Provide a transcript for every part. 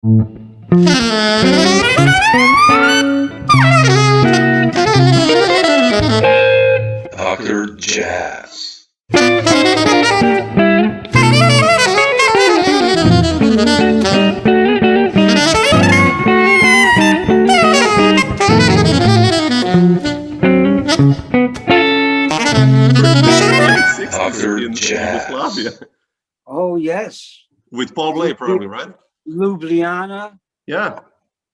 Dr. Jazz. Dr. Jazz. Oh, yes. With Paul Bley, probably, right? Ljubljana. Yeah.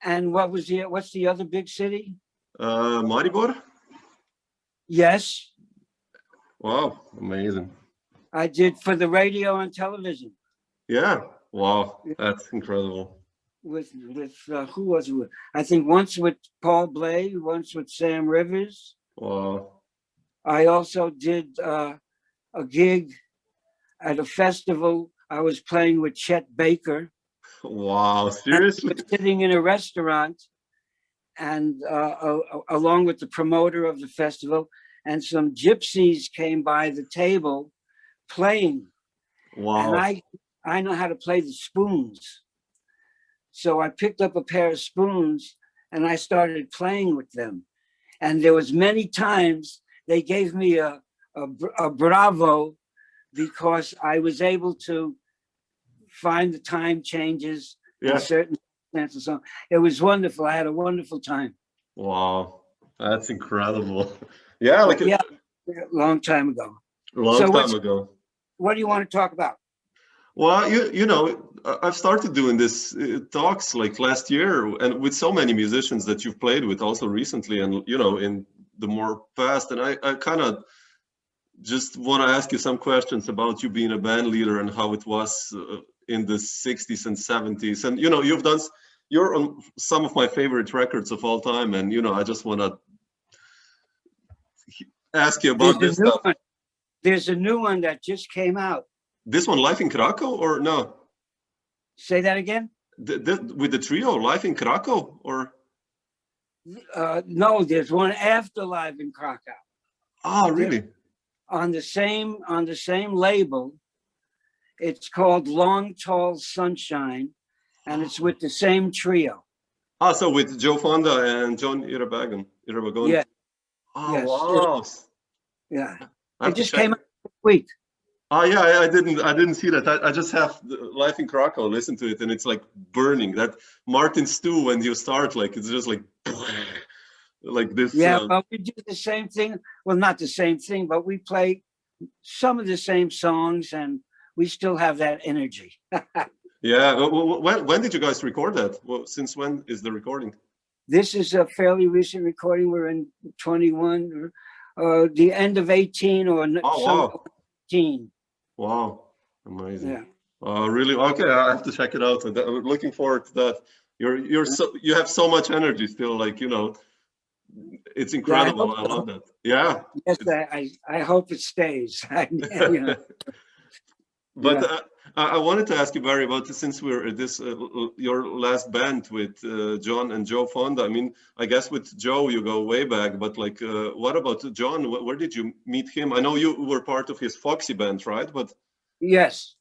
And what's the other big city? Maribor? Yes. Wow, amazing. I did for the radio and television. Yeah. Wow, that's incredible. With who was it with? I think once with Paul Bley, once with Sam Rivers. Wow. I also did a gig at a festival. I was playing with Chet Baker. Wow, seriously? Sitting in a restaurant, and along with the promoter of the festival, and some gypsies came by the table playing. Wow. And I know how to play the spoons. So I picked up a pair of spoons and I started playing with them. And there was many times they gave me a bravo because I was able to find the time changes in certain circumstances. So it was wonderful. I had a wonderful time. Wow, that's incredible. Yeah, like a long time ago. Long time ago. What do you want to talk about? Well, you know, I've started doing this talks like last year, and with so many musicians that you've played with also recently, and you know, in the more past, and I kind of just want to ask you some questions about you being a band leader and how it was in the 60s and 70s. And you know, you're on some of my favorite records of all time, and you know, I just want to ask you about this stuff. There's a new one that just came out. This one, Live in Krakow, or no? Say that again? With the trio, Live in Krakow, or? No, there's one after Live in Krakow. Oh, really? On the same label. It's called Long Tall Sunshine, and it's with the same trio. Ah, so with Joe Fonda and Jon Irabagon. Yeah. Oh, yes. Wow. Yeah. It just came out this week. Oh yeah, I didn't see that. I just have Life in Krakow, listen to it, and it's like burning. That Martin Stew when you start, like it's just like this. Yeah, but we do the same thing. Well, not the same thing, but we play some of the same songs, and we still have that energy. Yeah. When did you guys record that? Well, since when is the recording? This is a fairly recent recording. We're in 21, the end of 18 or wow. 18. Wow, amazing. Yeah. Really? Okay, I have to check it out. I'm looking forward to that. You have so much energy still, like, you know, it's incredible. I love that. Yeah. Yes, I hope it stays. You know. But I wanted to ask you, Barry, about since we're at this your last band with Jon and Joe Fonda. I mean, I guess with Joe you go way back, but like, what about Jon? Where did you meet him? I know you were part of his Foxy band, right? But yes.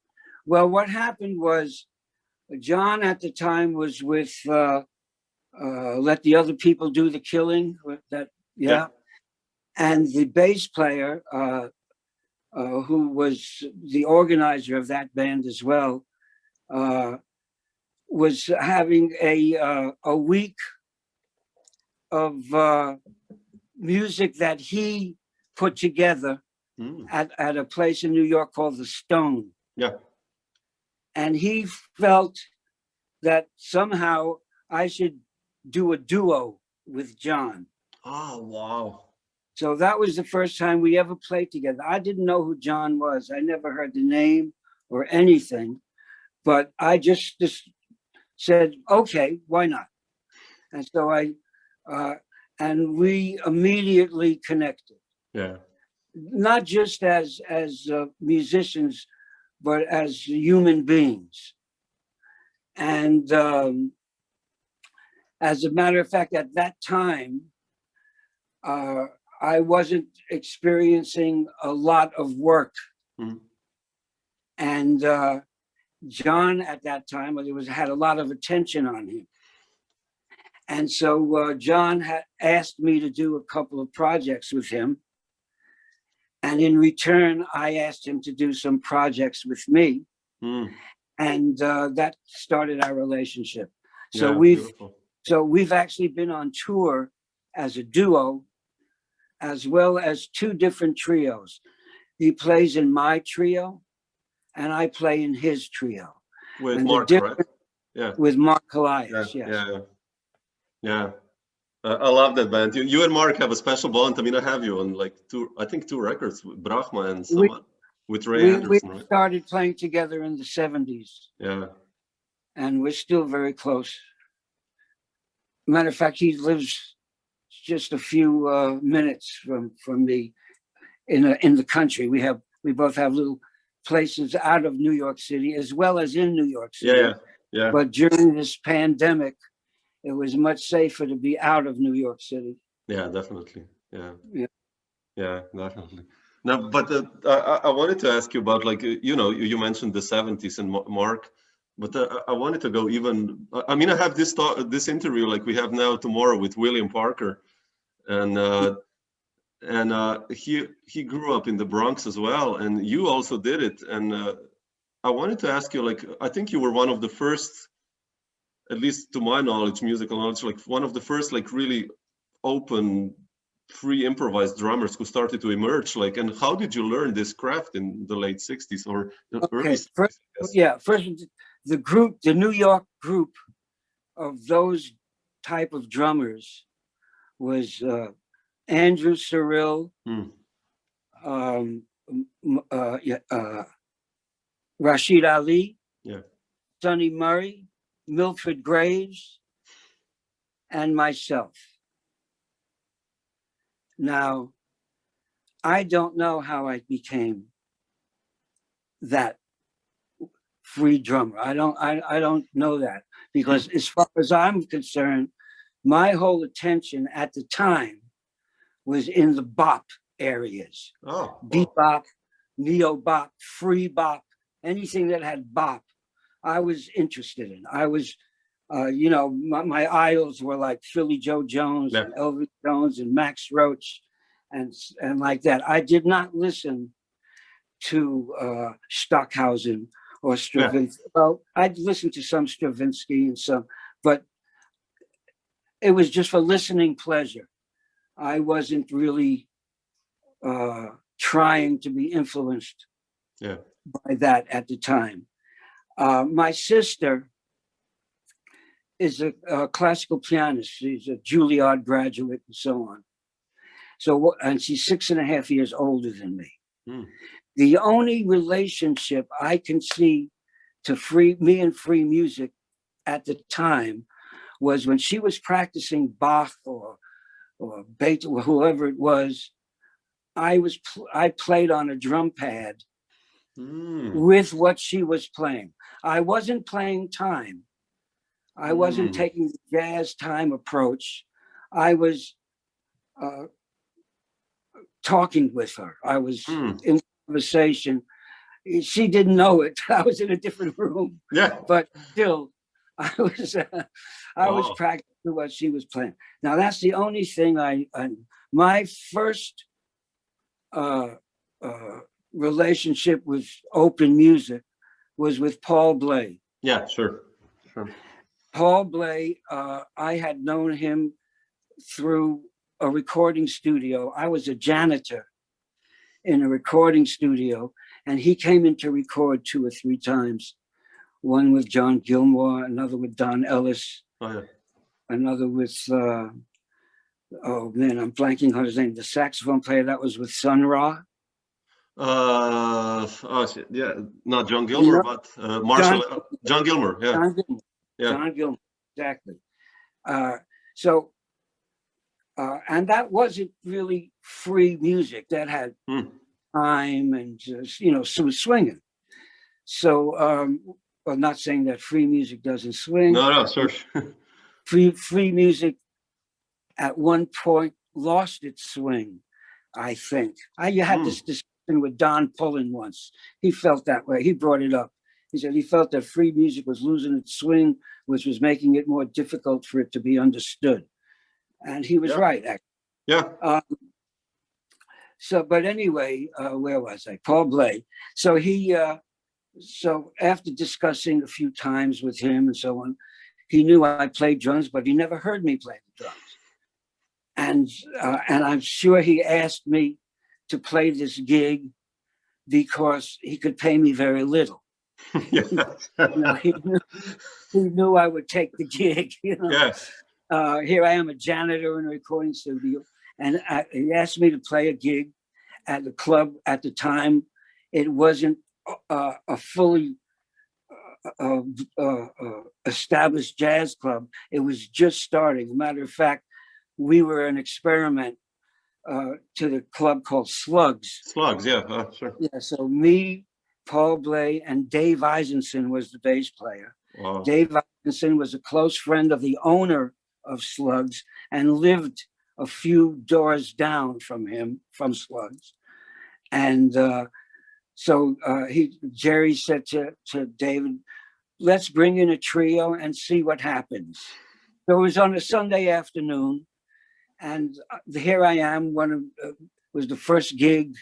Well, what happened was Jon at the time was with Let the Other People Do the Killing. And the bass player, who was the organizer of that band as well, was having a week of music that he put together at a place in New York called the Stone. Yeah. And he felt that somehow I should do a duo with Jon. Oh, wow. So that was the first time we ever played together. I didn't know who Jon was. I never heard the name or anything, but I just said, okay, why not? And so and we immediately connected. Yeah. Not just as musicians, but as human beings. And as a matter of fact, at that time, I wasn't experiencing a lot of work. And John at that time, had a lot of attention on him. And so John had asked me to do a couple of projects with him. And in return, I asked him to do some projects with me. And that started our relationship. So we've actually been on tour as a duo, as well as two different trios. He plays in my trio, and I play in his trio. With and Mark, right? Yeah. With Mark Helias, yes. Yeah. I love that band. You and Mark have a special bond. I mean, I have you on like two records with Brahma and Samo, with Ray Anderson, we right? started playing together in the 70s. Yeah. And we're still very close. Matter of fact, he lives just a few minutes from me in the country. We both have little places out of New York City as well as in New York City. Yeah. But during this pandemic, it was much safer to be out of New York City. Yeah, definitely. Yeah, definitely. Now, but I wanted to ask you about, like, you mentioned the 70s and Mark, but I wanted to go even. I mean, I have this interview like we have now tomorrow with William Parker, and he grew up in the Bronx as well, and you also did it. And I wanted to ask you, like, I think you were one of the first, at least to my knowledge, musical knowledge, like one of the first, like, really open, free improvised drummers who started to emerge. Like, and how did you learn this craft in the late 60s or the early 60s? First, the New York group of those type of drummers was Andrew Cyril, Rashid Ali, Sonny Murray, Milford Graves, and myself. Now, I don't know how I became that free drummer. I don't know that, because as far as I'm concerned, my whole attention at the time was in the bop areas. Bebop, neo-bop, free bop, anything that had bop, I was interested in. I was, my idols were like Philly Joe Jones and Elvis Jones and Max Roach and like that. I did not listen to Stockhausen or Stravinsky. Well, I'd listen to some Stravinsky and some, but it was just for listening pleasure. I wasn't really trying to be influenced by that at the time. My sister is a classical pianist. She's a Juilliard graduate and so on. So, and she's 6.5 years older than me. The only relationship I can see to me and free music at the time was when she was practicing Bach or Beethoven, or whoever it was. I played on a drum pad with what she was playing. I wasn't playing time. I wasn't taking the jazz time approach. I was talking with her. I was in conversation. She didn't know it. I was in a different room. But still, I was practicing what she was playing. Now that's the only thing my first relationship with open music was with Paul Bley. Yeah, sure. Paul Bley, I had known him through a recording studio. I was a janitor in a recording studio, and he came in to record 2 or 3 times. One with John Gilmore, another with Don Ellis, another with, I'm blanking on his name, the saxophone player, that was with Sun Ra. Not John Gilmore, but John Gilmore, John Gilmore, exactly. And that wasn't really free music. That had time and just, some swinging. So, I'm not saying that free music doesn't swing. No, sure. Free music at one point lost its swing, I think. You had this discussion with Don Pullen once. He felt that way. He brought it up He said he felt that free music was losing its swing, which was making it more difficult for it to be understood. And he was right, actually. Yeah. But anyway, where was I? Paul Bley. So so after discussing a few times with him and so on, he knew I played drums, but he never heard me play the drums. And I'm sure he asked me to play this gig because he could pay me very little. He knew I would take the gig. Yeah. Here I am, a janitor in a recording studio, and he asked me to play a gig at the club. At the time, it wasn't a fully established jazz club. It was just starting. As a matter of fact, we were an experiment to the club called Slugs. Slugs, yeah, sure. Yeah, so me, Paul Bley, and Dave Eisenson was the bass player. Wow. Dave Eisenson was a close friend of the owner of Slugs and lived a few doors down from him, from Slugs. And so Jerry said to David, let's bring in a trio and see what happens. So it was on a Sunday afternoon, and here I am. Was the first gig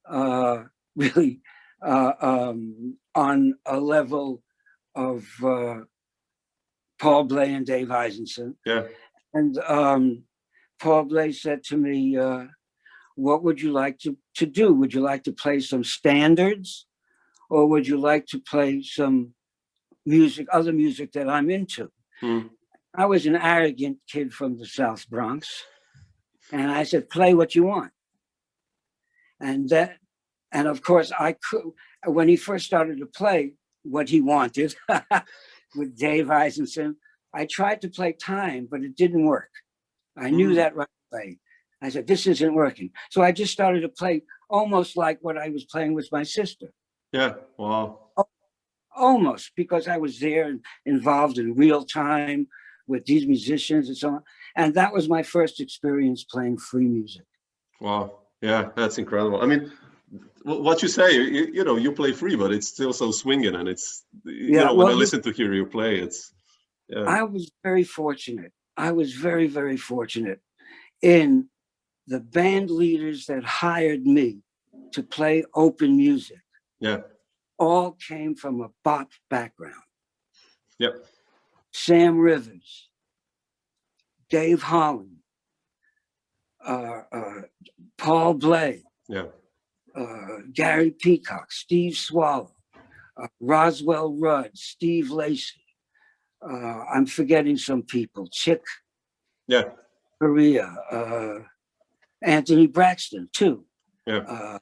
really on a level of Paul Bley and Dave Eisenson. Yeah. And Paul Bley said to me, what would you like to do? Would you like to play some standards, or would you like to play some music, other music that I'm into? I was an arrogant kid from the South Bronx, and I said, play what you want. And of course I could, when he first started to play what he wanted with Dave Eisenson, I tried to play time, but it didn't work. I knew that right away. I said, this isn't working. So I just started to play almost like what I was playing with my sister. Yeah, wow. Almost, because I was there and involved in real time with these musicians and so on. And that was my first experience playing free music. Wow, yeah, that's incredible. I mean, what you say, you play free, but it's still so swinging, and it's, when I listen to hear you play, it's, yeah. I was very fortunate. I was very, very fortunate in the band leaders that hired me to play open music. Yeah. All came from a bop background. Yep. Sam Rivers, Dave Holland, Paul Bley, yeah, Gary Peacock, Steve Swallow, Roswell Rudd, Steve Lacy. I'm forgetting some people. Chick, yeah, Corea, Anthony Braxton too. Yeah.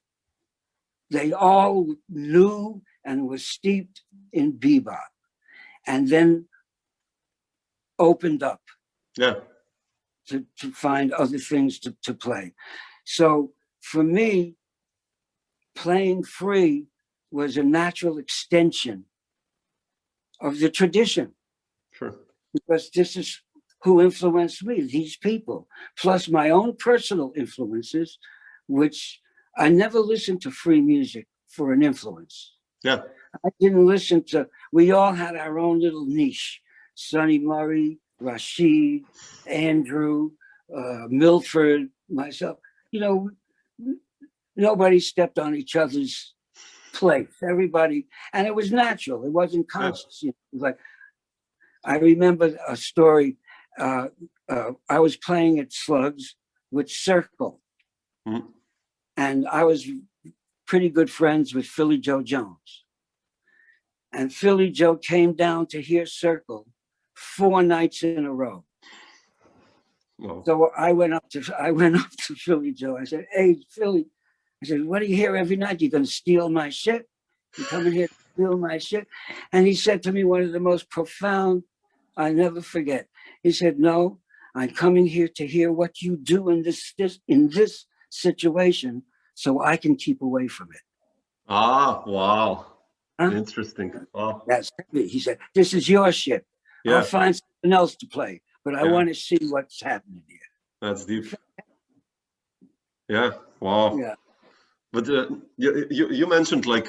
They all knew and were steeped in bebop, and then opened up. Yeah. To find other things to play. So for me, playing free was a natural extension of the tradition. Sure. Because this is who influenced me, these people, plus my own personal influences, which I never listened to free music for an influence. Yeah. I didn't listen to, we all had our own little niche. Sonny Murray, Rashid, Andrew, Milford, myself. Nobody stepped on each other's place. Everybody, and it was natural. It wasn't conscious. It was like, I remember a story. I was playing at Slugs with Circle, and I was pretty good friends with Philly Joe Jones. And Philly Joe came down to hear Circle 4 nights in a row. Wow. So I went up to Philly Joe. I said, "Hey, Philly," I said, "what do you hear every night? You gonna steal my shit? You coming here to steal my shit?" And he said to me one of the most profound, I never forget. He said, "No, I'm coming here to hear what you do in this situation, so I can keep away from it." Ah, wow. Huh? Interesting. Wow. That's heavy. He said, "This is your shit. Yeah. I'll find something else to play, but I want to see what's happening here." That's deep. Yeah. Wow. Yeah. But you mentioned like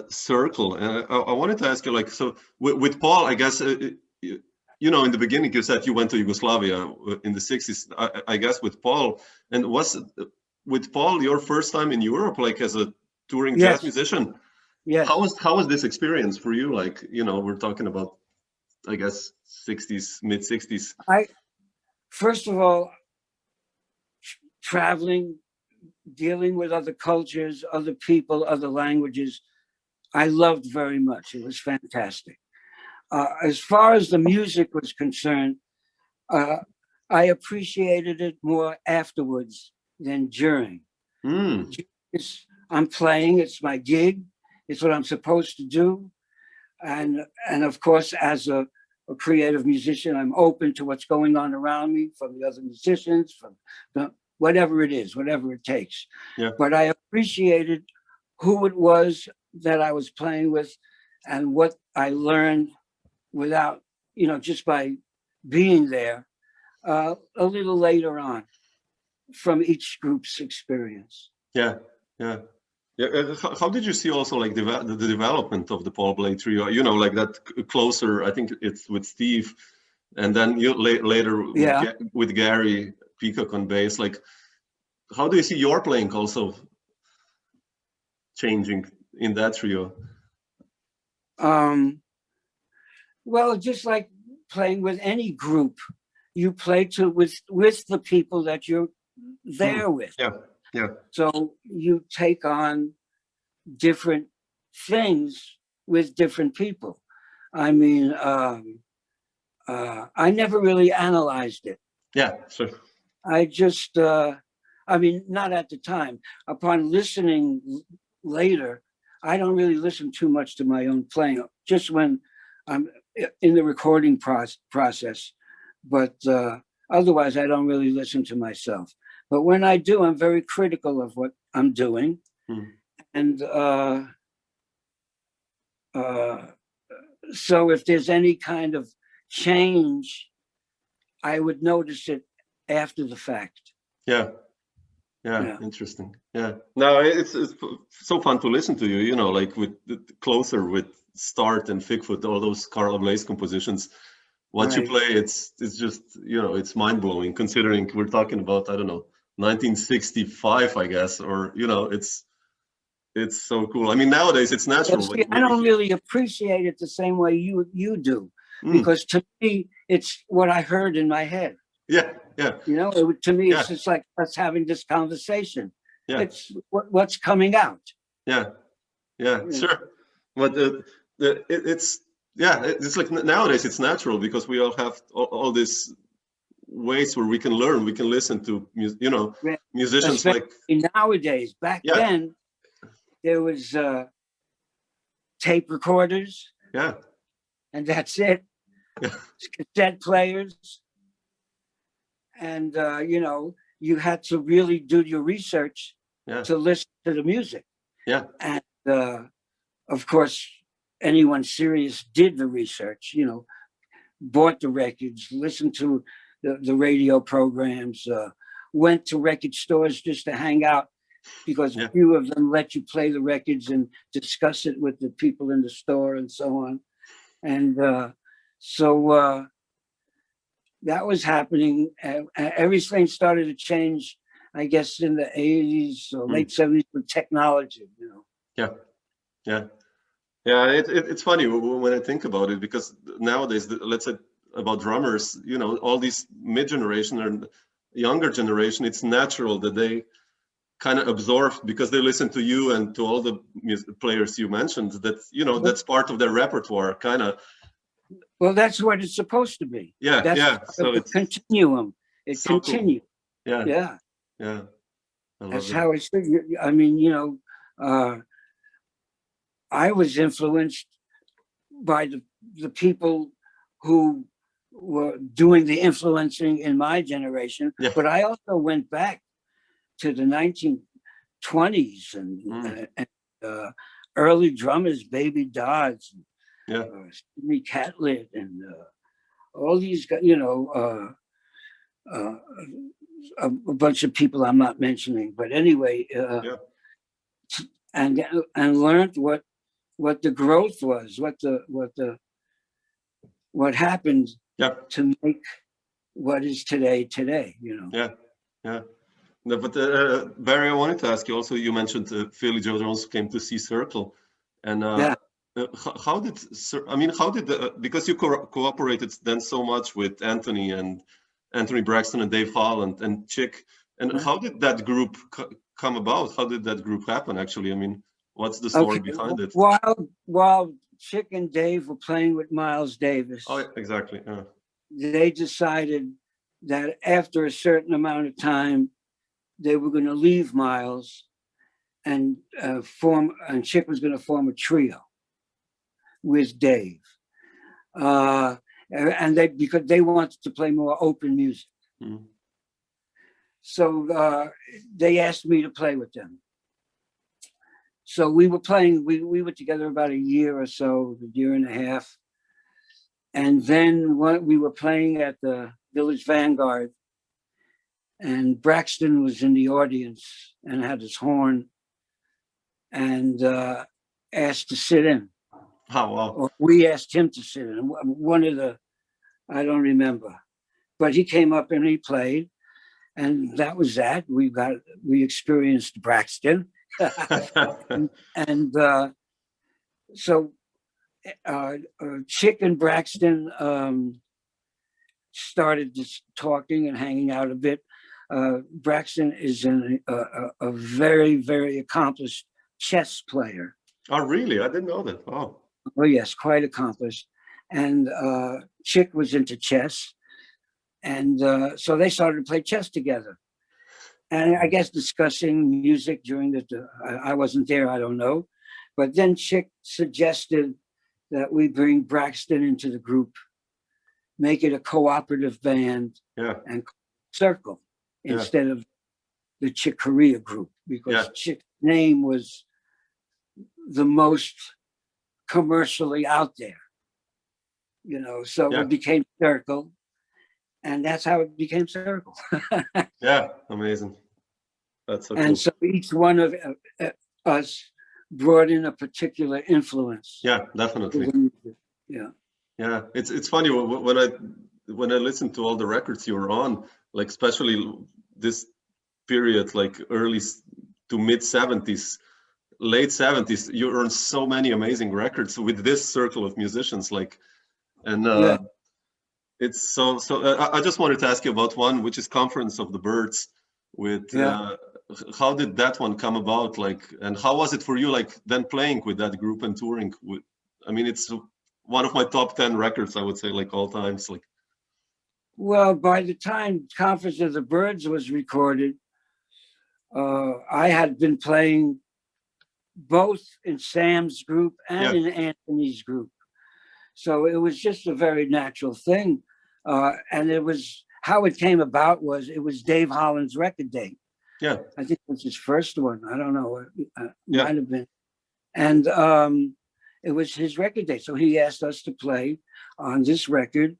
circle. And I wanted to ask you, like, so with Paul, I guess, you know, in the beginning, you said you went to Yugoslavia in the 60s, I guess, with Paul. And was with Paul your first time in Europe, like as a touring jazz musician? Yes. How was this experience for you? Like, you know, we're talking about, I guess, 60s, mid 60s. First of all, traveling, dealing with other cultures, other people, other languages, I loved very much. It was fantastic. As far as the music was concerned, I appreciated it more afterwards than during. I'm playing, it's my gig, it's what I'm supposed to do. And of course, as a creative musician, I'm open to what's going on around me from the other musicians, from whatever it is, whatever it takes. Yeah. But I appreciated who it was that I was playing with and what I learned without, you know, just by being there a little later on from each group's experience. Yeah. How did you see also like the development of the Paul Bley trio? You know, like that closer, I think it's with Steve, and then you later with Gary Peacock on bass. Like, how do you see your playing also changing in that trio? Well, just like playing with any group, you play with the people that you're there with. Yeah. So you take on different things with different people. I mean, I never really analyzed it. Yeah, sure. I just, I mean, not at the time. Upon listening later, I don't really listen too much to my own playing, just when I'm in the recording process. But otherwise, I don't really listen to myself. But when I do, I'm very critical of what I'm doing. And so if there's any kind of change, I would notice it after the fact. Yeah. Interesting. Yeah. No, it's so fun to listen to you, you know, like with Closer, with Start and Figfoot, all those Carla Bley's compositions. What you play, it's just, you know, it's mind-blowing considering we're talking about, I don't know, 1965, I guess, or, you know, it's so cool. I mean, nowadays it's natural. See, I don't really appreciate it the same way you do, because to me, it's what I heard in my head. Yeah. You know, to me, it's just like us having this conversation. Yeah. It's what's coming out. Yeah, sure. But it's like nowadays it's natural because we all have all these ways where we can learn, we can listen to, you know, musicians. Especially like nowadays. Back then, there was tape recorders. Yeah. And that's it. Cassette players. And, you know, you had to really do your research to listen to the music. Yeah. And, of course, anyone serious did the research, you know, bought the records, listened to the radio programs, went to record stores just to hang out because a few of them let you play the records and discuss it with the people in the store and so on. And so that was happening. Everything started to change, I guess, in the 80s or late 70s with technology, you know. Yeah, it's funny when I think about it, because nowadays, let's say about drummers, you know, all these mid-generation and younger generation, it's natural that they kind of absorb, because they listen to you and to all the players you mentioned, that, you know, that's part of their repertoire, kind of. Well, that's what it's supposed to be. That's so it's continuum. It so continues. Cool. Yeah. That's how I said. I mean, you know, I was influenced by the people who were doing the influencing in my generation, but I also went back to the 1920s and early drummers, Baby Dodds, Sidney Catlett, and all these guys, you know, a bunch of people I'm not mentioning, but anyway, and learned what what the growth was, what happened to make what is today, you know. Yeah. No, but Barry, I wanted to ask you also, you mentioned Philly Joe Jones came to see Circle. And how did, because you cooperated then so much with Anthony Braxton and Dave Holland and Chick. And how did that group come about? How did that group happen, actually? I mean, what's the story behind it? While Chick and Dave were playing with Miles Davis. Oh, exactly. Yeah. They decided that after a certain amount of time, they were going to leave Miles and Chick was going to form a trio with Dave. And because they wanted to play more open music. Mm-hmm. So they asked me to play with them. So we were playing, we were together about a year or so, a year and a half. And then we were playing at the Village Vanguard, and Braxton was in the audience and had his horn and asked to sit in. Oh, wow. Or we asked him to sit in. One of the, I don't remember, but he came up and he played, and that was that. We experienced Braxton. And so Chick and Braxton started just talking and hanging out a bit. Braxton is a very, very accomplished chess player. Oh, really? I didn't know that. Oh. Oh, yes, quite accomplished. And Chick was into chess. And so they started to play chess together. And I guess discussing music during I wasn't there, I don't know. But then Chick suggested that we bring Braxton into the group, make it a cooperative band, and Circle instead of the Chick Corea group, because Chick's name was the most commercially out there, you know, so it became Circle. And that's how it became Circle. Yeah, amazing. That's so cool. And so each one of us brought in a particular influence. Yeah, definitely. Yeah. Yeah, it's funny when I listened to all the records you were on, like especially this period, like early to mid 70s, late 70s, you earned so many amazing records with this circle of musicians, like, and it's so. I just wanted to ask you about one, which is Conference of the Birds. With how did that one come about, like, and how was it for you, like, then playing with that group and touring with? I mean, it's one of my top 10 records, I would say, like, all times. Like, well, by the time Conference of the Birds was recorded, I had been playing both in Sam's group and in Anthony's group. So it was just a very natural thing. And it was, how it came about was, it was Dave Holland's record date. Yeah. I think it was his first one. I don't know. Might have been. And it was his record date. So he asked us to play on this record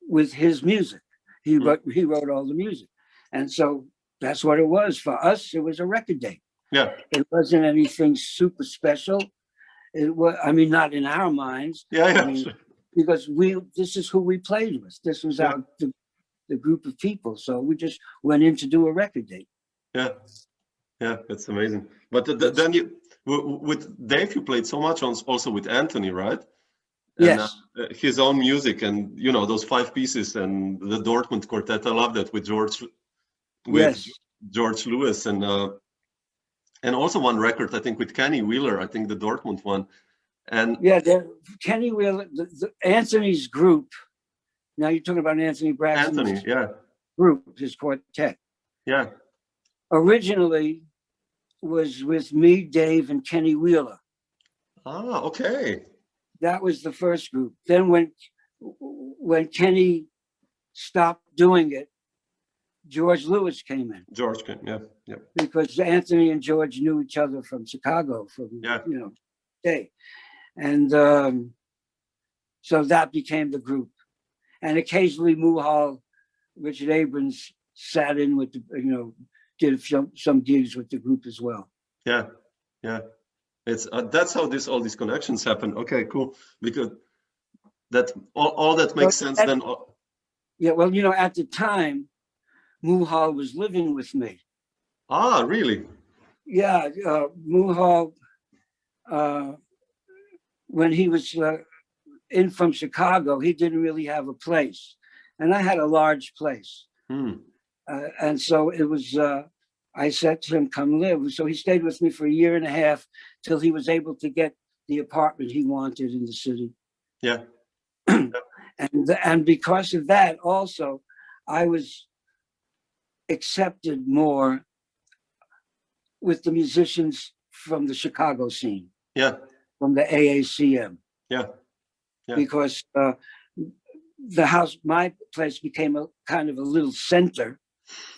with his music. He wrote all the music. And so that's what it was. For us, it was a record date. Yeah. It wasn't anything super special. It was, I mean, not in our minds. I mean, sure. Because this is who we played with. This was the group of people. So we just went in to do a record date. Yeah, that's amazing. But then you, with Dave, you played so much also with Anthony, right? And, yes. His own music, and you know, those 5 pieces and the Dortmund Quartet. I love that with George Lewis, and also one record I think with Kenny Wheeler. I think the Dortmund one. And Kenny Wheeler, Anthony's group. Now you're talking about Anthony Braxton's group, his quartet. Yeah. Originally was with me, Dave, and Kenny Wheeler. Ah, okay. That was the first group. Then when Kenny stopped doing it, George Lewis came in. George came, yeah. Because Anthony and George knew each other from Chicago, day. And so that became the group. And occasionally Muhal, Richard Abrams sat in with did some gigs with the group as well. Yeah. It's that's how all these connections happen. Okay, cool. Because that all that makes sense then. Yeah, well, you know, at the time, Muhal was living with me. Ah, really? Yeah, Muhal, when he was in from Chicago, he didn't really have a place, and I had a large place, and so it was. I said to him, "Come live." So he stayed with me for a year and a half till he was able to get the apartment he wanted in the city. Yeah. And because of that, also, I was accepted more with the musicians from the Chicago scene. Yeah. From the AACM. Yeah. Yeah. Because the house, my place became a kind of a little center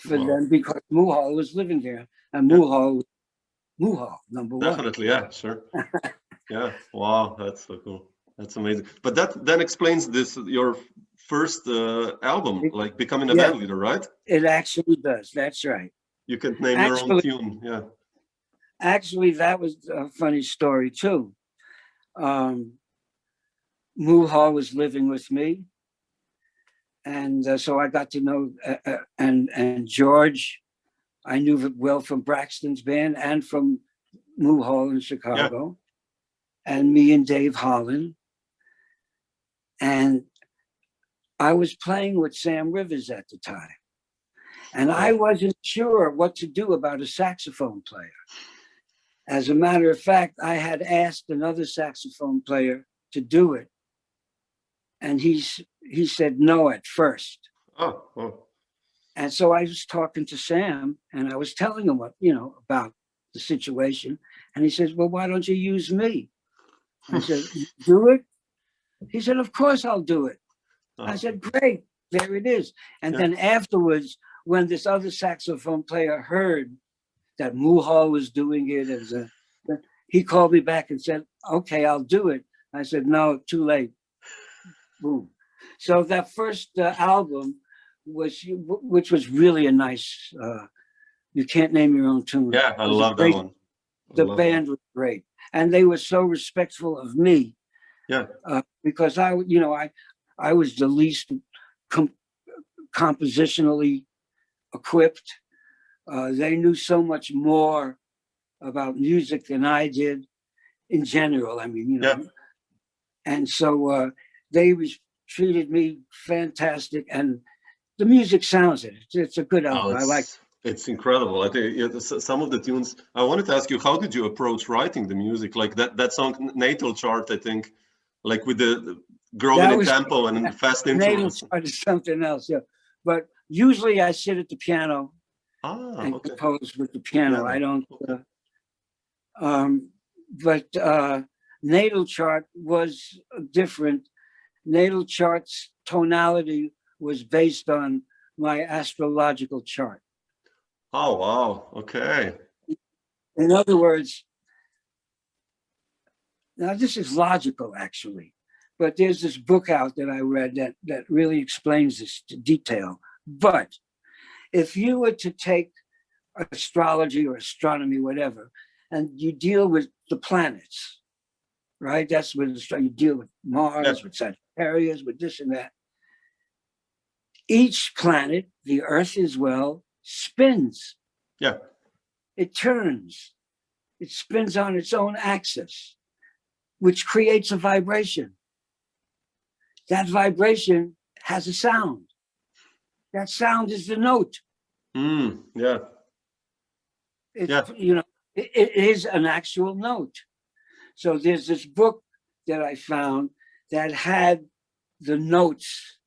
for them because Muhal was living there, and Muhal number one. Definitely, yeah, sure. Yeah, wow, that's so cool. That's amazing. But that then explains this your first album, like becoming a band leader, right? It actually does. That's right. You can name your own tune, yeah. Actually, that was a funny story too. Muhal was living with me, and so I got to know and George. I knew well from Braxton's band and from Muhal in Chicago, and me and Dave Holland. And I was playing with Sam Rivers at the time, and I wasn't sure what to do about a saxophone player. As a matter of fact, I had asked another saxophone player to do it, and he said no at first. And so I was talking to Sam, and I was telling him what, you know, about the situation, and he says, "Well, why don't you use me?" I said, "Do it?" He said, "Of course I'll do it." I said, "Great, there it is." And then afterwards, when this other saxophone player heard that Muhal was doing it, he called me back and said, "Okay, I'll do it." I said, "No, too late." Boom. So that first album which was really a nice, You Can't Name Your Own Tune. Yeah, I love that one. The band was great. And they were so respectful of me. Yeah. Because I was the least compositionally equipped. They knew so much more about music than I did in general. I mean, you know. Yeah. And so they treated me fantastic, and the music sounds it. It's a good album. I like it. It's incredible. I think some of the tunes. I wanted to ask you, how did you approach writing the music? Like that song "Natal Chart," I think, like with the growing in tempo and fast intervals. Natal Chart is something else, yeah. But usually I sit at the piano and compose with the piano. I don't. But Natal Chart was different. Natal Chart's tonality was based on my astrological chart. Oh, wow. Okay. In other words, now this is logical actually, but there's this book out that I read that really explains this to detail. But if you were to take astrology or astronomy, whatever, and you deal with the planets, right? That's when you deal with Mars, with Sagittarius, with this and that. Each planet, the Earth as well, spins. Yeah. It turns. It spins on its own axis, which creates a vibration. That vibration has a sound. That sound is the note. Yeah. You know, it is an actual note. So there's this book that I found that had the notes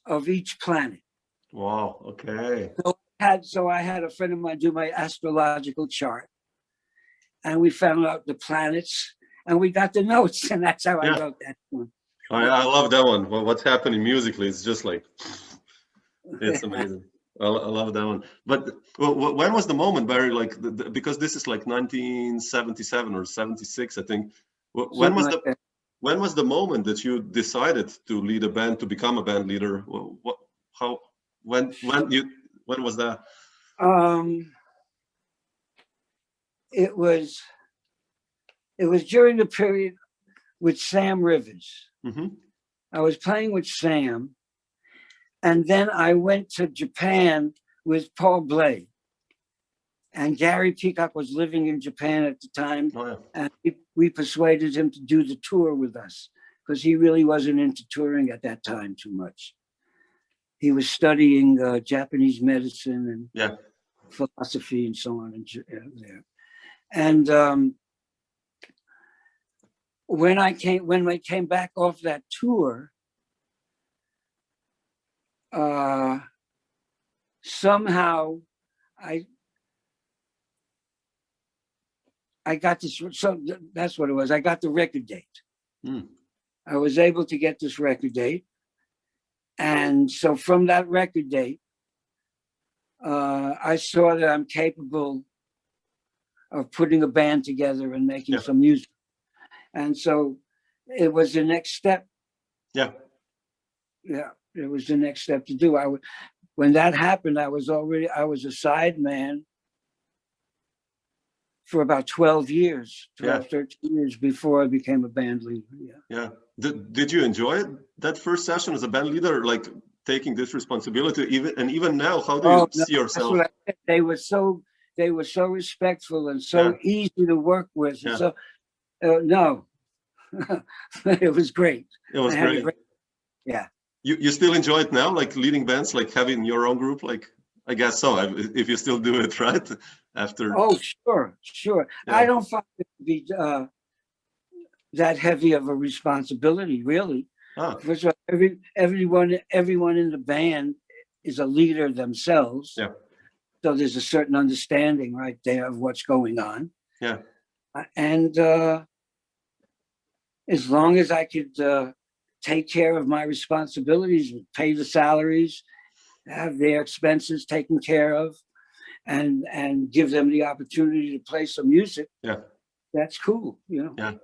of each planet. Wow. Okay. So I had a friend of mine do my astrological chart, and we found out the planets, and we got the notes, and that's how I wrote that one. I love that one. Well, what's happening musically is just like, it's amazing. I love that one. But when was the moment, Barry? Like, because this is like 1977 or 76, I think. When was the moment that you decided to lead a band, to become a band leader? When was that? It was It was during the period with Sam Rivers. Mm-hmm. I was playing with Sam, and then I went to Japan with Paul Bley. And Gary Peacock was living in Japan at the time, Oh, yeah. and we persuaded him to do the tour with us because he really wasn't into touring at that time too much. He was studying Japanese medicine and philosophy and so on there. And when we came back off that tour, somehow I got this, so that's what it was. I got the record date. I was able to get this record date. And so from that record date, I saw that I'm capable of putting a band together and making some music. And so it was the next step. Yeah, it was the next step to do. When that happened, I was a side man for about 12 years, 13 years before I became a band leader. Yeah. Did you enjoy it, that first session as a band leader, like taking this responsibility? Even now, how do you see yourself? That's what I said. They were so respectful and so easy to work with. Yeah. So no, it was great. It was great. Yeah. You still enjoy it now, like leading bands, like having your own group, like? I guess so, if you still do it, right? After. Oh, sure. Yeah. I don't find it to be that heavy of a responsibility, really. First of all, everyone in the band is a leader themselves. Yeah. So there's a certain understanding right there of what's going on. Yeah. And as long as I could take care of my responsibilities, pay the salaries, have their expenses taken care of, and give them the opportunity to play some music. Yeah, that's cool. Yeah.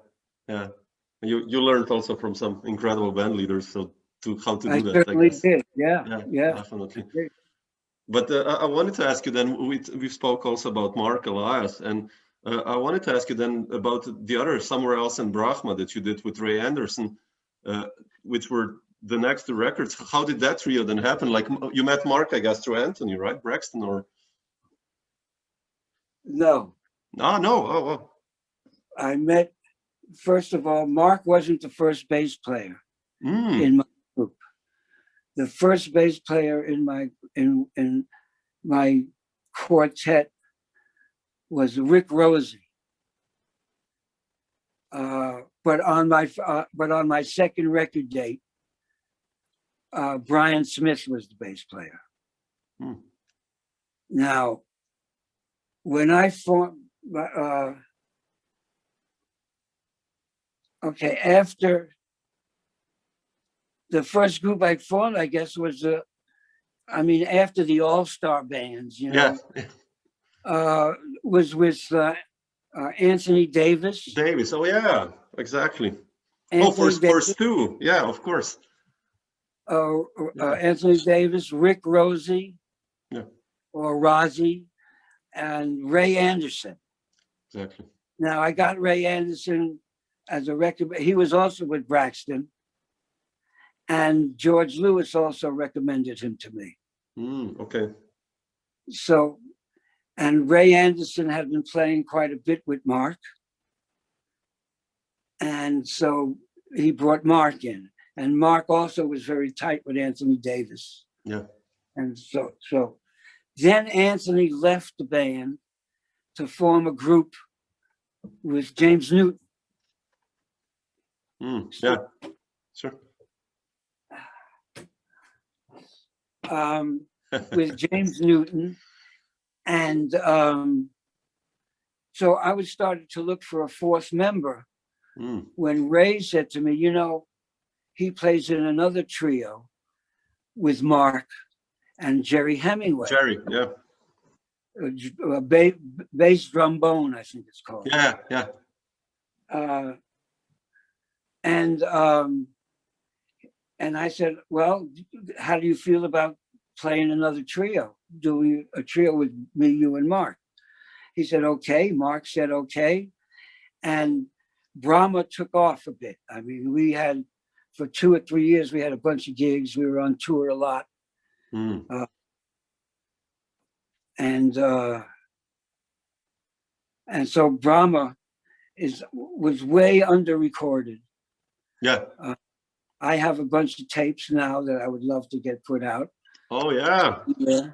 You learned also from some incredible band leaders, so how to do that. Certainly did. Yeah, definitely. But I wanted to ask you then. We spoke also about Mark Elias, and I wanted to ask you then about the other Somewhere Else in Brahma that you did with Ray Anderson, which were the next two records. How did that trio then happen? Like, you met Mark, I guess, through Anthony, right? Braxton, or? No. No. Oh. I met, first of all, Mark wasn't the first bass player in my group. The first bass player in my quartet was Rick Rozie. But on my second record date, Brian Smith was the bass player. Now, when I formed, after the first group I formed, I guess was after the all-star bands, was with Anthony Davis. Oh yeah, exactly. First two, yeah, of course. Anthony Davis, Rick Rozie, or Rozie, and Ray Anderson. Exactly. Now I got Ray Anderson as a record. He was also with Braxton, and George Lewis also recommended him to me. Okay. So, and Ray Anderson had been playing quite a bit with Mark, and so he brought Mark in. And Mark also was very tight with Anthony Davis. Yeah. And so then Anthony left the band to form a group with James Newton. Yeah, sure. With James Newton. And so I was starting to look for a fourth member when Ray said to me, he plays in another trio with Mark and Jerry Hemingway. Jerry, yeah. Bass trombone, I think it's called. Yeah. And I said, well, how do you feel about playing another trio, doing a trio with me, you, and Mark? He said, okay. Mark said, okay. And Brahma took off a bit. I mean, we had, for 2 or 3 years, we had a bunch of gigs. We were on tour a lot. And so Brahma was way under recorded. Yeah. I have a bunch of tapes now that I would love to get put out. Oh yeah. Yeah.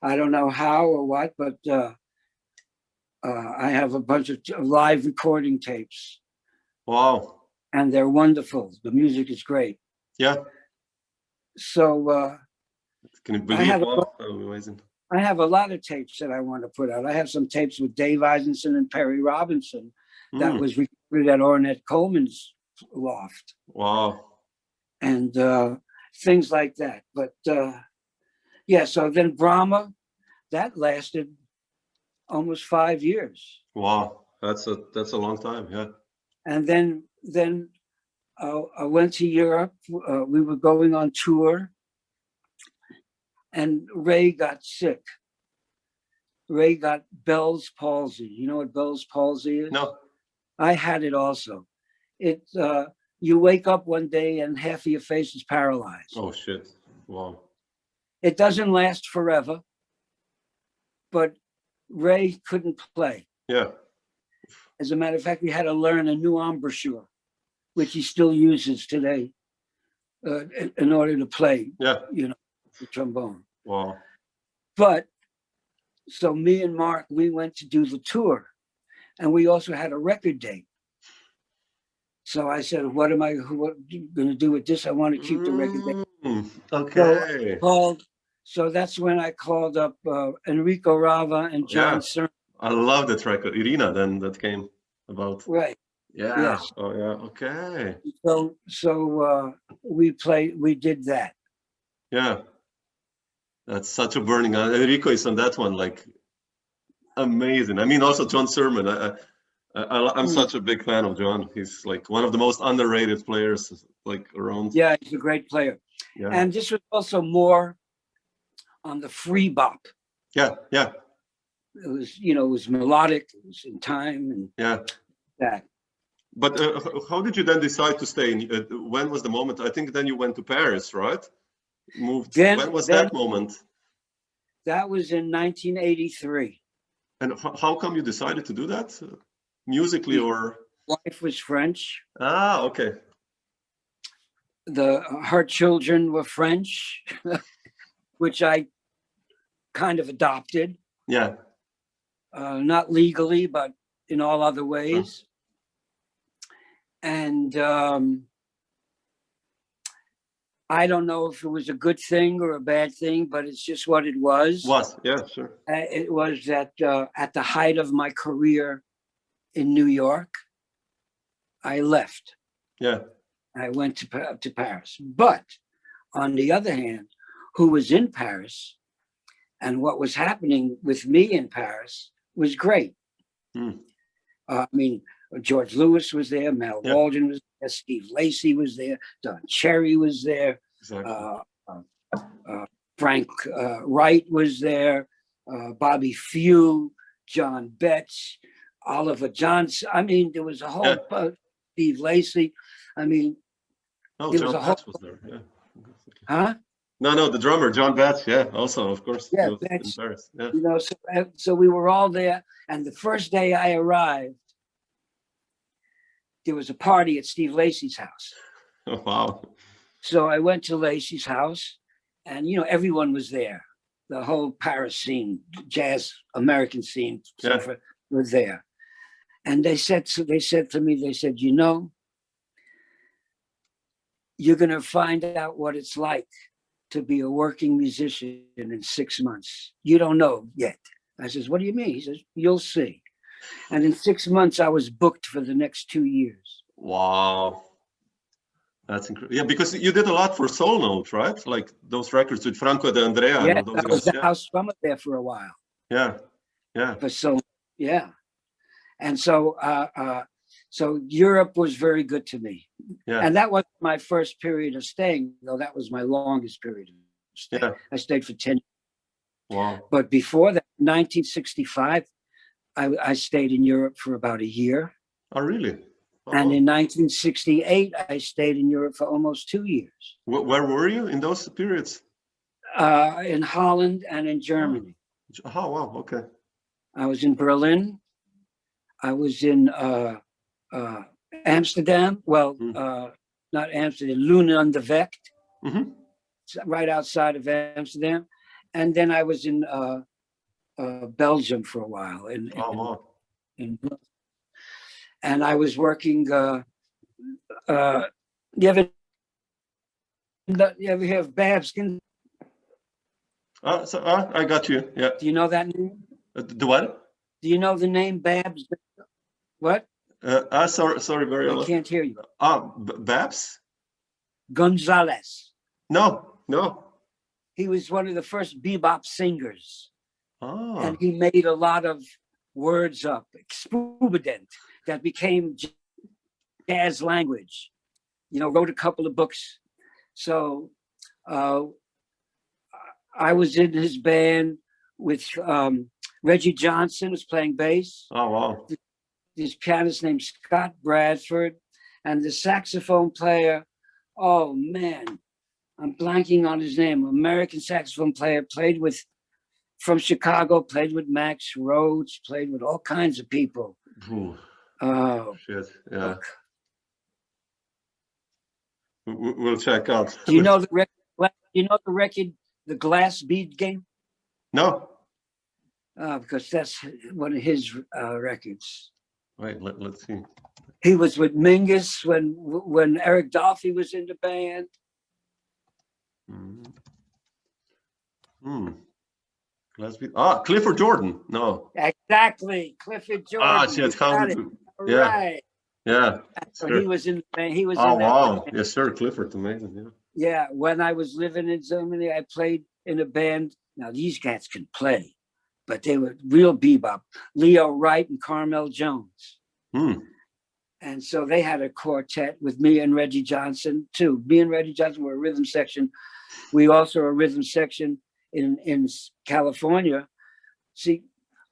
I don't know how or what, but I have a bunch of live recording tapes. Wow. And they're wonderful. The music is great. Yeah. So can you believe amazing. I have a lot of tapes that I want to put out. I have some tapes with Dave Eisenson and Perry Robinson that was recorded at Ornette Coleman's loft. Wow. And things like that. But yeah, so then Brahma, that lasted almost 5 years. Wow, that's a long time, yeah. And then I went to Europe. We were going on tour, and Ray got sick. Ray got Bell's palsy. You know what Bell's palsy is? No. I had it also. You wake up one day and half of your face is paralyzed. Oh shit! Wow. It doesn't last forever, but Ray couldn't play. Yeah. As a matter of fact, we had to learn a new embouchure, which he still uses today, in order to play. Yeah. You know, the trombone. Wow. But so me and Mark, we went to do the tour, and we also had a record date. So I said, what am I going to do with this? I want to keep the record date. Okay. So that's when I called up Enrico Rava and John Surman. I love that record, Irina. Then that came about. Right. Yeah. Yes. Oh yeah. Okay. So we did that. Yeah. That's such a burning. Enrico is on that one, like amazing. I mean, also John Surman. I'm such a big fan of John. He's like one of the most underrated players like around. Yeah, he's a great player. Yeah. And this was also more on the free bop. Yeah, yeah. It was, it was melodic, it was in time, and that. But how did you then decide to stay? When was the moment? I think then you went to Paris, right? Moved. When was that moment? That was in 1983. And how come you decided to do that? Musically or? Wife was French. Ah, okay. Her children were French, which I kind of adopted. Yeah. Not legally, but in all other ways. And I don't know if it was a good thing or a bad thing, but it's just what it was. Yeah, sure. It was that at the height of my career in New York, I left. Yeah. I went to Paris. But on the other hand, who was in Paris and what was happening with me in Paris was great. I mean, George Lewis was there, Mel Waldron was there, Steve Lacy was there, Don Cherry was there, exactly. Frank Wright was there, Bobby Few, John Betts, Oliver Johnson. I mean, there was a whole Steve Lacy. I mean, there was a whole. Was there. Yeah. Huh? No, the drummer, John Betts, also, of course. Yeah, in Paris. Yeah. So we were all there. And the first day I arrived, there was a party at Steve Lacy's house. Oh, wow. So I went to Lacy's house, and, everyone was there. The whole Paris scene, jazz, American scene, was there. And they said to me, you're going to find out what it's like to be a working musician in 6 months. You don't know yet. I says, what do you mean? He says, you'll see. And in 6 months, I was booked for the next 2 years. Wow. That's incredible. Yeah, because you did a lot for Soul Note, right? Like those records with Franco de Andrea. Yeah, and those I was the house drummer there for a while. Yeah, yeah. But and so Europe was very good to me. Yeah. And that was my first period of staying, though that was my longest period of staying. Yeah. I stayed for 10 years. Wow. But before that, 1965, I stayed in Europe for about a year. Oh, really? And in 1968, I stayed in Europe for almost 2 years. Where were you in those periods? In Holland and in Germany. Oh, wow. Okay. I was in Berlin. I was in Amsterdam. Well, not Amsterdam, Luna on the Vecht, right outside of Amsterdam. And then I was in Belgium for a while. And I was working. You ever hear of Babskin? I got you. Yeah. Do you know that name? The what? Do you know the name Babs? What? Sorry, Barry. I can't hear you. Babs? Gonzalez. No. He was one of the first bebop singers. Oh. And he made a lot of words up, exubidant, that became jazz language. Wrote a couple of books. So I was in his band with Reggie Johnson was playing bass. Oh, wow. This pianist named Scott Bradford, and the saxophone player, oh man, I'm blanking on his name. American saxophone player, from Chicago, played with Max Rhodes, played with all kinds of people. Oh, shit. Yeah. We'll check out. Do you know the record? The Glass Bead Game? No. Because that's one of his records. Wait, let's see. He was with Mingus when Eric Dolphy was in the band. Clifford Jordan. No. Exactly, Clifford Jordan. Shit. Right. Yeah. So he was in the band. He was. Oh, in that wow. band. Yes, sir. Clifford, amazing. Yeah. Yeah. When I was living in Germany, I played in a band. Now these cats can play, but they were real bebop. Leo Wright and Carmel Jones. And so they had a quartet with me and Reggie Johnson too. Me and Reggie Johnson were a rhythm section. We also were a rhythm section in California. See,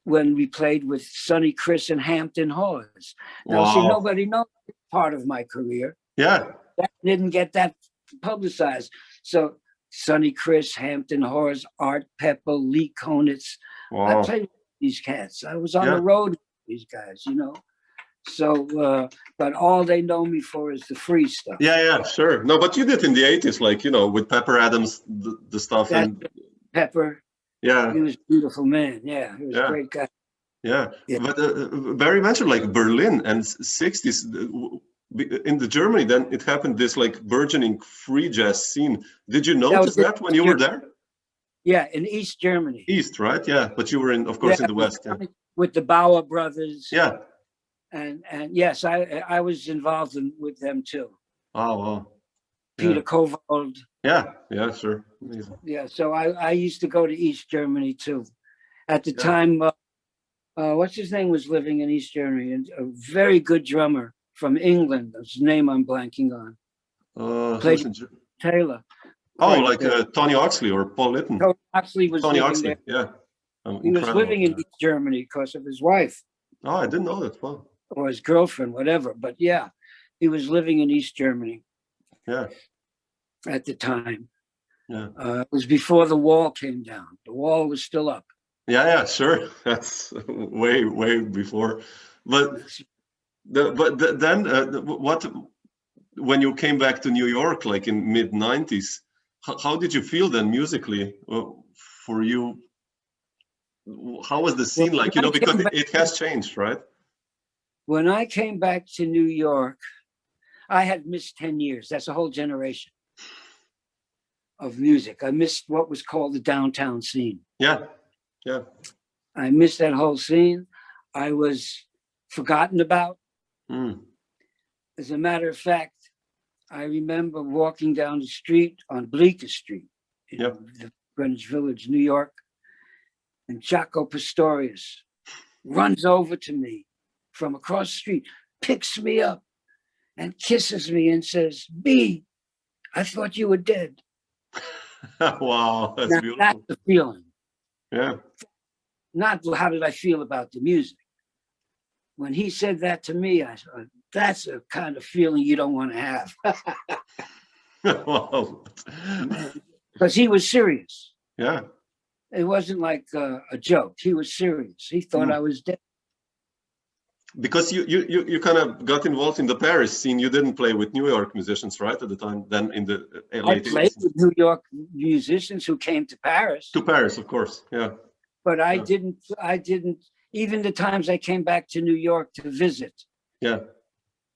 when we played with Sonny Chris and Hampton Hawes. Now, see, nobody knows part of my career. Yeah. That didn't get that publicized. So Sonny Chris, Hampton Hawes, Art Pepper, Lee Konitz. I played with these cats. I was on the road with these guys, So, but all they know me for is the free stuff. Yeah, sure. No, but you did in the 80s, like, with Pepper Adams, the stuff. And Pepper. Yeah. He was a beautiful man. Yeah, he was a great guy. Yeah. But Barry mentioned like Berlin and 60s. In the Germany, then it happened this like burgeoning free jazz scene. Did you notice that when you were there? Yeah, in East Germany. East, right? Yeah, but you were of course, in the West. Yeah. With the Bauer brothers. Yeah. And yes, I was involved with them too. Oh, wow. Peter Kovold. Yeah, sure. Amazing. Yeah, so I used to go to East Germany too. At the time, what's his name was living in East Germany, and a very good drummer from England. His name I'm blanking on. Played Taylor. Oh, like Tony Oxley or Paul Litton. Tony Oxley was Tony living Oxley, there. yeah. He was living in East Germany because of his wife. Oh, I didn't know that. Wow. Or his girlfriend, whatever. But yeah, he was living in East Germany. Yeah. At the time. Yeah. It was before the wall came down. The wall was still up. Yeah, sure. That's way before. But then what? When you came back to New York, like in mid '90s, how did you feel then musically? For you, how was the scene like? Because it has changed, right? When I came back to New York, I had missed 10 years. That's a whole generation of music. I missed what was called the downtown scene. Yeah. I missed that whole scene. I was forgotten about. As a matter of fact, I remember walking down the street on Bleecker Street in the Greenwich Village, New York, and Jaco Pastorius runs over to me from across the street, picks me up and kisses me and says, "B, I thought you were dead." Wow, that's beautiful. That's the feeling. Yeah. Not how did I feel about the music. when he said that to me, I said, that's a kind of feeling you don't want to have. Wow. Because he was serious. Yeah. It wasn't like a joke. He was serious. He thought I was dead. Because you kind of got involved in the Paris scene. You didn't play with New York musicians, right, at the time, then in the late 80s? I played with New York musicians who came to Paris. To Paris, of course, yeah. But I didn't, even the times I came back to New York to visit, yeah,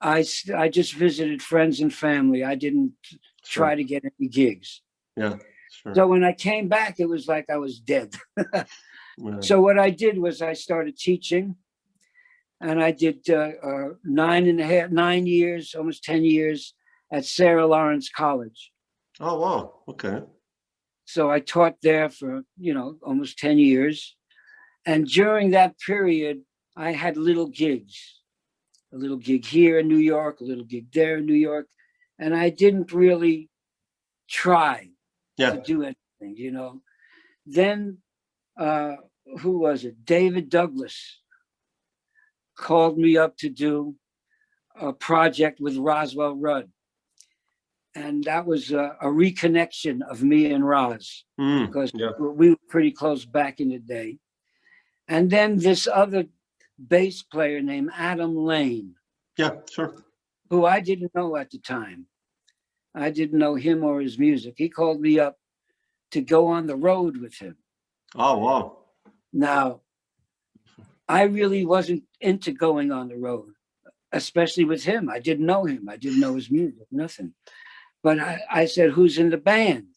I just visited friends and family. I didn't try to get any gigs. Yeah, sure. So when I came back, it was like I was dead. Yeah. So what I did was I started teaching, and I did 9 years, almost 10 years at Sarah Lawrence College. Oh, wow, okay. So I taught there for, almost 10 years. And during that period, I had little gigs, a little gig here in New York, a little gig there in New York. And I didn't really try to do anything, Then, who was it? David Douglas called me up to do a project with Roswell Rudd. And that was a reconnection of me and Roz, because we were pretty close back in the day. And then this other bass player named Adam Lane. Yeah, sure. Who I didn't know at the time. I didn't know him or his music. He called me up to go on the road with him. Oh, wow. Now, I really wasn't into going on the road, especially with him. I didn't know him. I didn't know his music, nothing. But I said, who's in the band?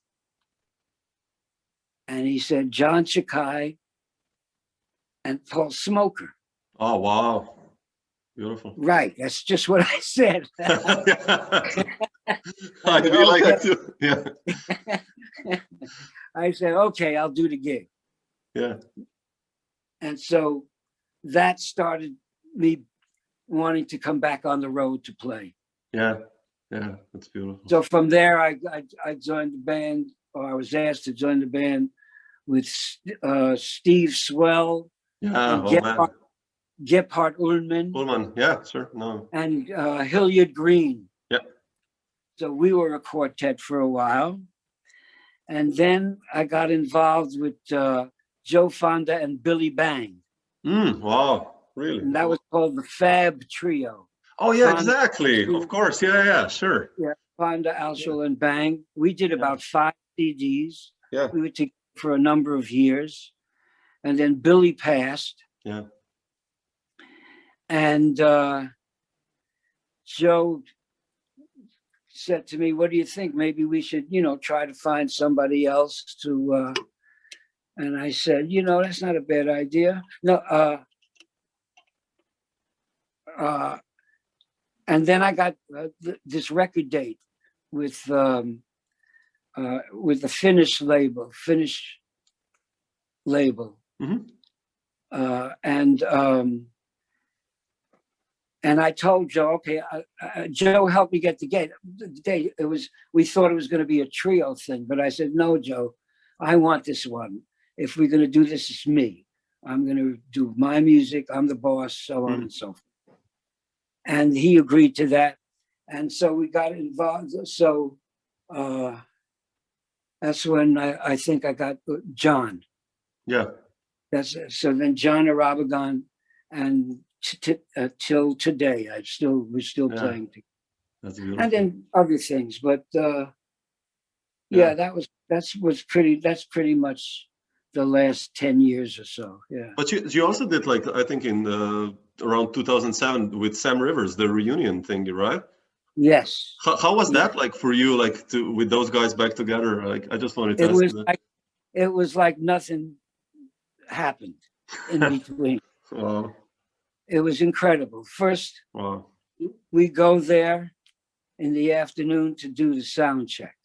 And he said, John Chakai and Paul Smoker. Oh, wow. Beautiful. Right. That's just what I said. I'd be like to, yeah. I said, okay, I'll do the gig. Yeah. And so that started me wanting to come back on the road to play. Yeah. Yeah, that's beautiful. So from there, I joined the band, or I was asked to join the band with Steve Swell, and Gebhard Ullman. Ullman, yeah, sure, no. And Hilliard Green. Yeah. So we were a quartet for a while. And then I got involved with Joe Fonda and Billy Bang. Wow, really? And that was called the Fab Trio. Oh, yeah, Fonda, exactly. Of course. Yeah, sure. Yeah, Fonda, Altschul, and Bang. We did about 5 CDs. Yeah. We were together for a number of years. And then Billy passed. Yeah. And Joe said to me, what do you think? Maybe we should, try to find somebody else to, and I said, that's not a bad idea. No, and then I got this record date with the Finnish label. Mm-hmm. And I told Joe, okay, Joe helped me get the date. We thought it was going to be a trio thing, but I said, no, Joe, I want this one. If we're going to do this, it's me. I'm going to do my music. I'm the boss, so on and so forth. And he agreed to that. And so we got involved. So that's when I think I got John. Yeah. So then Jon Irabagon, and till today, we're still playing together. That's beautiful. And then other things, but that's pretty much the last 10 years or so. Yeah. But you also did, like, I think in around 2007 with Sam Rivers, the reunion thing, right? Yes. How was that like for you, like with those guys back together? Like, I just wanted to ask you that. It was like nothing happened in between. Wow. It was incredible. First, wow. We go there in the afternoon to do the sound check.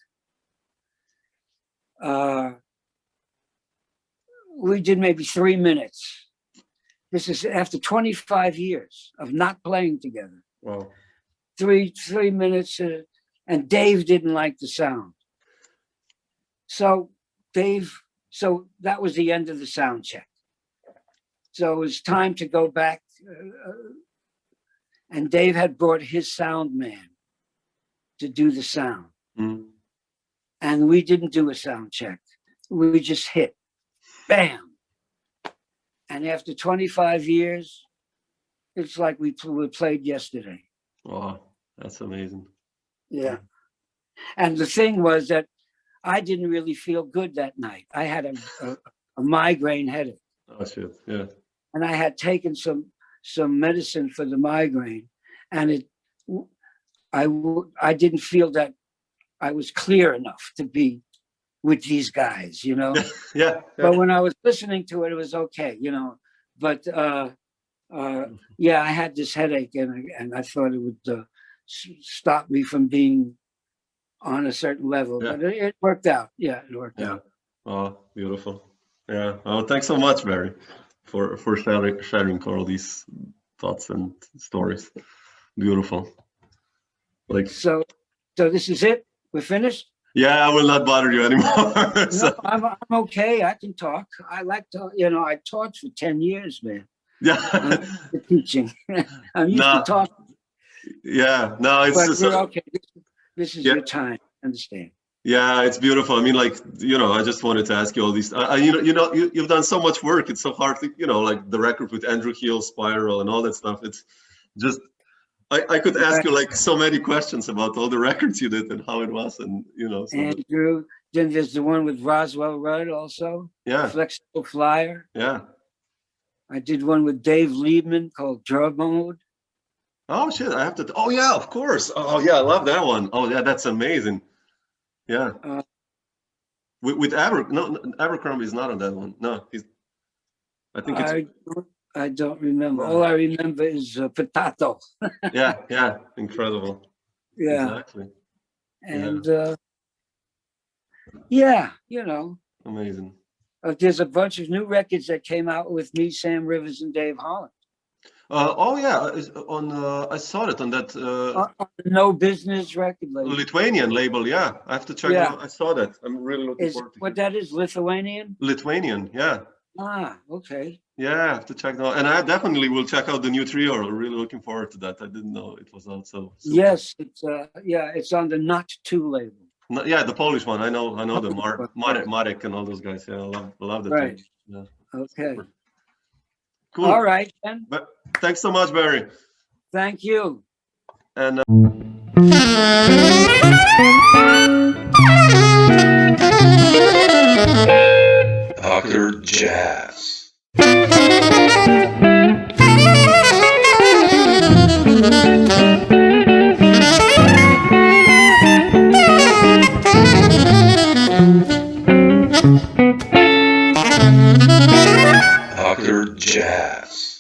We did maybe 3 minutes. This is after 25 years of not playing together. Wow. 3 minutes, and Dave didn't like the sound. So that was the end of the sound check. So it was time to go back And Dave had brought his sound man to do the sound. Mm. And we didn't do a sound check. We just hit. Bam. And after 25 years, it's like we played yesterday. Wow, that's amazing. Yeah. And the thing was that I didn't really feel good that night. I had a migraine headache. Oh shit, yeah. And I had taken some medicine for the migraine, and I didn't feel that I was clear enough to be with these guys, you know. Yeah. But when I was listening to it, it was okay, you know. But yeah, I had this headache, and I thought it would stop me from being on a certain level. Yeah. But it worked out. Yeah, it worked out. Oh, beautiful. Yeah. Oh, thanks so much, Barry, for sharing all these thoughts and stories. Beautiful. Like, so this is it. We're finished. yeah, I will not bother you anymore. So, No, I'm okay. I can talk. I like to, you know, I taught for 10 years, man. yeah. I'm used to teaching. I'm used to talking. Yeah. No, it's But just we're okay. This is your time. Understand? Yeah, it's beautiful. I mean, like, you know, I just wanted to ask you all these. You've done so much work. It's so hard to, you know, like the record with Andrew Hill, Spiral, and all that stuff. It's just, I could ask you like so many questions about all the records you did and how it was, and you know. So Andrew. Then there's the one with Roswell Rudd also. Yeah. Flexible Flyer. Yeah. I did one with Dave Liebman called Drug Mode. Oh shit! I have to. Oh yeah, of course. Oh yeah, I love that one. Oh yeah, that's amazing. Yeah. With Abercrombie is not on that one. No, he's. I think it's. I don't remember. All I remember is Potato. Yeah, incredible. Yeah. Exactly. And yeah, you know. Amazing. There's a bunch of new records that came out with me, Sam Rivers, and Dave Holland. Oh yeah, on I saw it on that No Business record label. Lithuanian label. Yeah, I have to check. Yeah. Out. I saw that. I'm really looking forward to what it. that is, Lithuanian? Lithuanian. Yeah. Ah, okay. Yeah, I have to check now, and I definitely will check out the new trio. I'm really looking forward to that. I didn't know it was out so. Yes, it's on the Not 2 label. No, yeah, the Polish one. I know the Marek and all those guys. Yeah, I love that. Right. Yeah. Okay. Super. Cool. All right, then. But thanks so much, Barry. Thank you. And Dr. Jazz. Dr. Jazz.